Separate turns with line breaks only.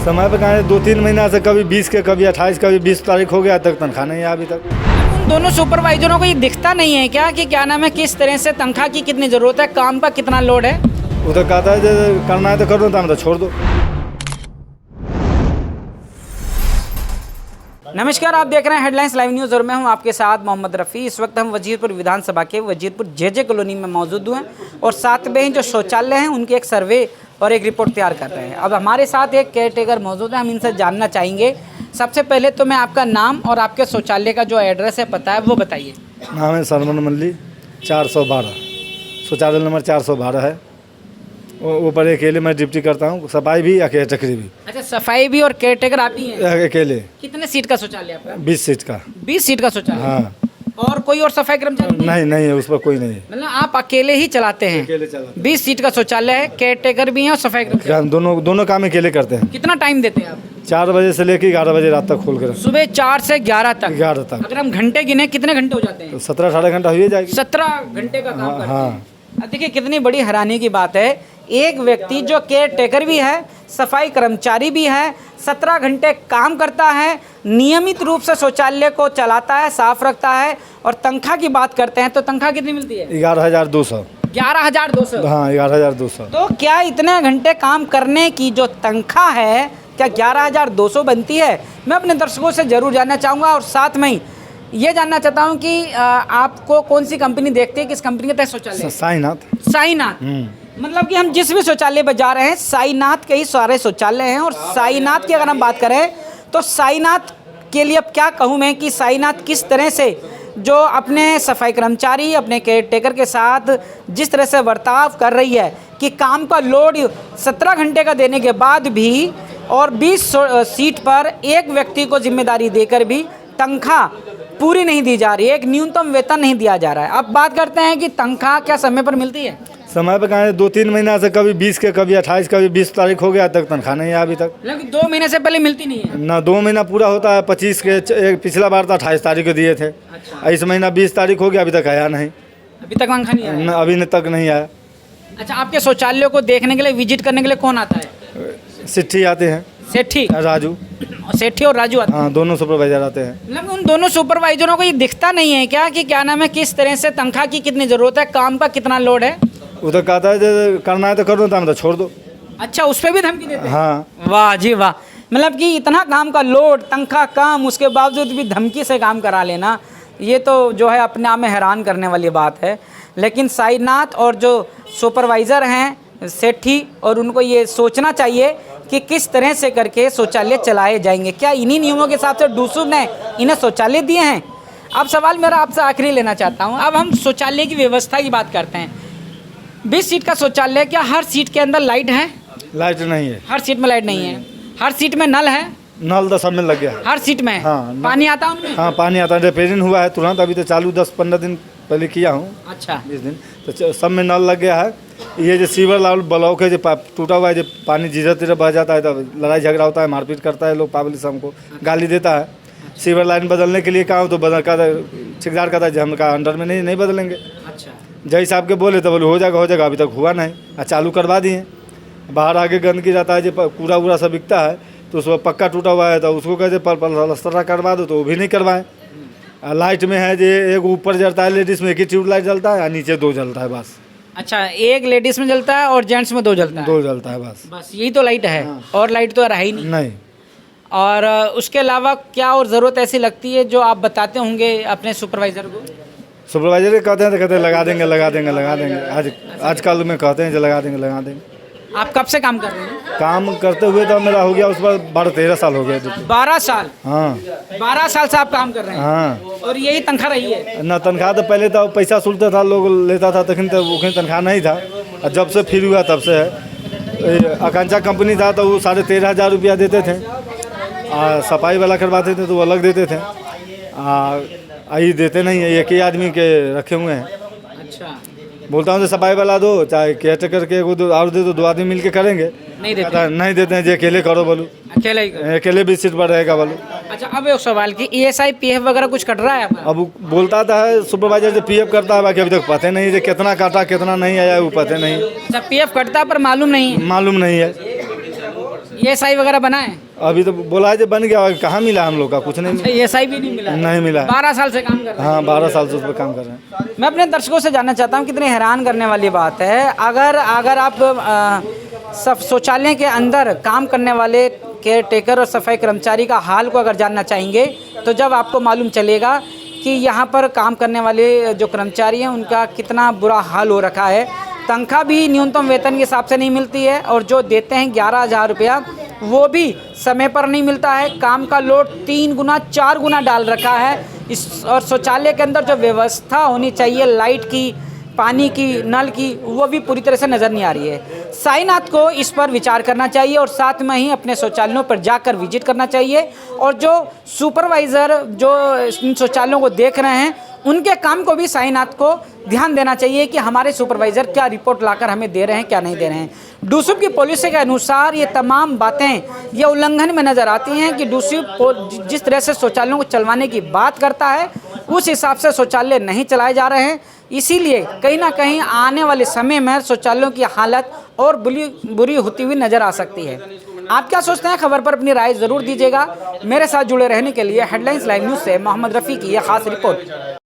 समय पे कहा 2-3 महीना से कभी 20 के कभी 28 कभी 20 तारीख हो गया तक तनख्वाह नहीं है अभी तक।
उन दोनों सुपरवाइजरों को ये दिखता नहीं है क्या कि क्या नाम है, किस तरह से तनख्वाह की कितनी ज़रूरत है, काम का कितना लोड है?
वो तो कहता है जो करना है तो कर दो, तो हम तो छोड़ दो।
नमस्कार, आप देख रहे हैं हेडलाइंस लाइव न्यूज़ और मैं हूं आपके साथ मोहम्मद रफ़ी। इस वक्त हम वजीरपुर विधानसभा के वजीरपुर जे कॉलोनी में मौजूद हैं और साथ में ही जो शौचालय हैं उनके एक सर्वे और एक रिपोर्ट तैयार कर रहे हैं। अब हमारे साथ एक केयर टेकर मौजूद है, हम इनसे जानना चाहेंगे। सबसे पहले तो मैं आपका नाम और आपके शौचालय का जो एड्रेस है पता है वो बताइए।
नाम है सरमन मल्ली, 412 शौचालय नंबर 412 है। ऊपर अकेले मैं ड्यूटी करता हूँ, सफाई भी केयर टेकर भी।
अच्छा, सफाई भी और केयर टेकर आप ही हैं?
अकेले।
कितने सीट का शौचालय आपका?
20 सीट का।
20 सीट का शौचालय?
हाँ।
और कोई और सफाई कर्मचारी
नहीं है, उस पर कोई नहीं है।
मतलब आप अकेले ही चलाते हैं?
अकेले चलाते।
20 सीट का शौचालय है, केयर टेकर भी हैं और सफाई कर्मचारी?
दोनों काम अकेले करते हैं।
कितना टाइम देते हैं आप?
4 बजे से लेकर 11 बजे रात तक खोल कर।
सुबह 4 से 11 तक?
11 तक।
अगर हम घंटे गिने कितने घंटे हो जाते हैं?
17-18 घंटा हो जाएगी।
17 घंटे का काम करते
हाँ।
हैं। अब देखिए कितनी बड़ी हैरानी की बात है, एक व्यक्ति जो केयर टेकर भी है, सफाई कर्मचारी भी है, 17 घंटे काम करता है, नियमित रूप से शौचालय को चलाता है, साफ रखता है। और तनख्वाह की बात करते हैं तो तनख्वाह कितनी मिलती है?
11,200।
11,200?
हाँ, 11,200।
तो क्या इतने घंटे काम करने की जो तनख्वाह है क्या 11,200 बनती है? मैं अपने दर्शकों से ज़रूर जानना चाहूँगा और साथ में ही ये जानना चाहता हूँ कि आपको कौन सी कंपनी देखती है, किस कंपनी के तहत शौचालय?
साईनाथ।
साईनाथ। मतलब कि हम जिस भी शौचालय पर जा रहे हैं साईनाथ के ही सारे शौचालय हैं। और साईनाथ की अगर हम बात करें तो साईनाथ के लिए अब क्या कहूँ मैं कि साईनाथ किस तरह से जो अपने सफाई कर्मचारी, अपने केयर टेकर के साथ जिस तरह से बर्ताव कर रही है कि काम का लोड 17 घंटे का देने के बाद भी और 20 सीट पर एक व्यक्ति को जिम्मेदारी देकर भी तनख्वाह पूरी नहीं दी जा रही है, एक न्यूनतम वेतन नहीं दिया जा रहा है। अब बात करते हैं कि तनख्वाह क्या समय पर मिलती है?
समय पे कहा 2-3 महीना से कभी 20 के कभी 28 कभी 20 तारीख हो गया तक तनख्वाह नहीं है अभी तक।
लेकिन 2 महीने से पहले मिलती नहीं है
ना। 2 महीना पूरा होता है 25 के, पिछला बार तो 28 तारीख को दिए थे।
अच्छा।
इस महीना 20 तारीख हो गया, अभी तक आया नहीं।
अभी तक तनख्वाह नहीं आया?
अभी तक नहीं आया।
अच्छा, आपके शौचालयों को देखने के लिए, विजिट करने के लिए कौन आता है?
सिट्ठी आते हैं,
सेठी
राजू।
सेठी और राजू आते हैं?
हाँ, दोनों सुपरवाइजर आते हैं।
मतलब उन दोनों सुपरवाइजरों को ये दिखता नहीं है क्या कि क्या नाम है, किस तरह से तनख्वाह की कितनी ज़रूरत है, काम का कितना लोड है?
वो तो कहता है जो करना है तो कर दो, तो हम तो छोड़ दो।
अच्छा, उस पर भी धमकी देते हैं?
हाँ।
वाह जी वाह। मतलब कि इतना काम का लोड, तनख्वाह कम, उसके बावजूद भी धमकी से काम करा लेना, ये तो जो है अपने आप में हैरान करने वाली बात है। लेकिन साईनाथ और जो सुपरवाइज़र हैं सेठी, और उनको ये सोचना चाहिए कि किस तरह से करके शौचालय चलाए जाएंगे। क्या इन्हीं नियमों के हिसाब से डूसू ने इन्हें शौचालय दिए हैं? अब सवाल मेरा आपसे आखिरी लेना चाहता हूँ। अब हम शौचालय की व्यवस्था की बात करते हैं। 20 सीट का शौचालय, क्या हर सीट के अंदर लाइट है?
लाइट नहीं है।
हर सीट में लाइट नहीं है। हर सीट में नल है?
नल तो सब में लग गया।
हर सीट में?
हाँ।
पानी आता है उनमें?
हाँ, पानी आता है। रिपेयरिंग हुआ है तुरंत, अभी तो चालू 10-15 दिन पहले किया हूँ।
अच्छा।
20 दिन तो सब में नल लग गया है। ये जो सीवर लाल ब्लॉक है, जो टूटा हुआ है, जो पानी जीरा तीरा बह जाता है, तब लड़ाई झगड़ा होता है, मारपीट करता है लोग, पब्लिक हमको गाली देता है। सीवर लाइन बदलने के लिए कहा तो बदल का ठेकेदार कहता है हम कहा अंडर में नहीं बदलेंगे।
अच्छा।
जय साहब के बोले तो बोले हो जाएगा, अभी तक हुआ नहीं। चालू करवा दिए। बाहर आगे गंदगी रहता है, जो कूड़ा वूड़ा सब बिकता है, तो उसको पक्का टूटा हुआ है तो उसको कहते प्लास्टर करवा दो, तो वो भी नहीं करवाएं। लाइट में है जो एक ऊपर जलता है लेडीज़ में, एक ही ट्यूब लाइट जलता है, और नीचे 2 जलता है बस।
अच्छा, एक लेडीज में जलता है और जेंट्स में 2 जलता है?
2 जलता है बस
यही तो लाइट है।
हाँ।
और लाइट तो रहा ही नहीं। और उसके अलावा क्या और ज़रूरत ऐसी लगती है जो आप बताते होंगे अपने सुपरवाइज़र को?
सुपरवाइजर कहते हैं तो कहते हैं लगा देंगे। आजकल में कहते हैं जो लगा देंगे।
आप कब से काम कर रहे हैं?
काम करते हुए तो मेरा हो गया उस पर 12-13 साल हो गए।
12 साल?
हाँ।
12 साल से आप काम कर रहे हैं?
हाँ।
और यही तनख्वाह रही है?
ना तनख्वाह तो पहले तो पैसा सुलता था, लोग लेता था, तखन तो वो तनख्वाह नहीं था। और जब से फिर हुआ तब से है। आकांक्षा कंपनी था तो वो 13,500 रुपया देते थे। सफाई वाला करवाते थे तो वो अलग देते थे। आई देते नहीं है, एक ही आदमी के रखे हुए हैं।
अच्छा।
बोलता हूँ तो सफाई वाला दो, चाहे केयर टेकर के और दे दो, 2 आदमी मिल के करेंगे।
नहीं देते?
नहीं देते हैं, जो अकेले करो बोलू।
अकेले ही?
अकेले 20 सीट पर रहेगा बोलू।
अच्छा, अब एक सवाल कि ESI PF वगैरह कुछ कट रहा है आपका?
अब बोलता था सुपरवाइजर जो PF करता है, बाकी अभी तक पता नहीं है कितना काटा कितना नहीं आया, वो पता नहीं।
अच्छा, PF कटता पर मालूम नहीं है?
मालूम नहीं है।
ये SI वगैरह बना है?
अभी तो बोला है जो बन गया, कहाँ मिला हम लोग का, कुछ नहीं
ये SI भी नहीं मिला?
नहीं मिला।
12 साल से काम कर रहे हैं।
हाँ 12 साल से उस पर काम कर रहे हैं।
मैं अपने दर्शकों से जानना चाहता हूँ, कितनी हैरान करने वाली बात है। अगर आप सब शौचालय के अंदर काम करने वाले केयर टेकर और सफाई कर्मचारी का हाल को अगर जानना चाहेंगे, तो जब आपको मालूम चलेगा कि यहाँ पर काम करने वाले जो कर्मचारी हैं उनका कितना बुरा हाल हो रखा है। तनख्वाह भी न्यूनतम वेतन के हिसाब से नहीं मिलती है, और जो देते हैं 11,000 रुपया वो भी समय पर नहीं मिलता है। काम का लोड 3 गुना 4 गुना डाल रखा है इस, और शौचालय के अंदर जो व्यवस्था होनी चाहिए लाइट की, पानी की, नल की, वो भी पूरी तरह से नज़र नहीं आ रही है। साईनाथ को इस पर विचार करना चाहिए और साथ में ही अपने शौचालयों पर जाकर विजिट करना चाहिए, और जो सुपरवाइज़र जो इन शौचालयों को देख रहे हैं उनके काम को भी साईनाथ को ध्यान देना चाहिए कि हमारे सुपरवाइज़र क्या रिपोर्ट लाकर हमें दे रहे हैं, क्या नहीं दे रहे हैं। डूसुप की पॉलिसी के अनुसार ये तमाम बातें ये उल्लंघन में नज़र आती हैं कि डूसुप जिस तरह से शौचालयों को चलवाने की बात करता है उस हिसाब से शौचालय नहीं चलाए जा रहे हैं। इसीलिए कहीं ना कहीं आने वाले समय में शौचालयों की हालत और बुरी होती हुई नज़र आ सकती है। आप क्या सोचते हैं? खबर पर अपनी राय ज़रूर दीजिएगा। मेरे साथ जुड़े रहने के लिए हेडलाइंस लाइव न्यूज़ से मोहम्मद रफ़ी की यह खास रिपोर्ट।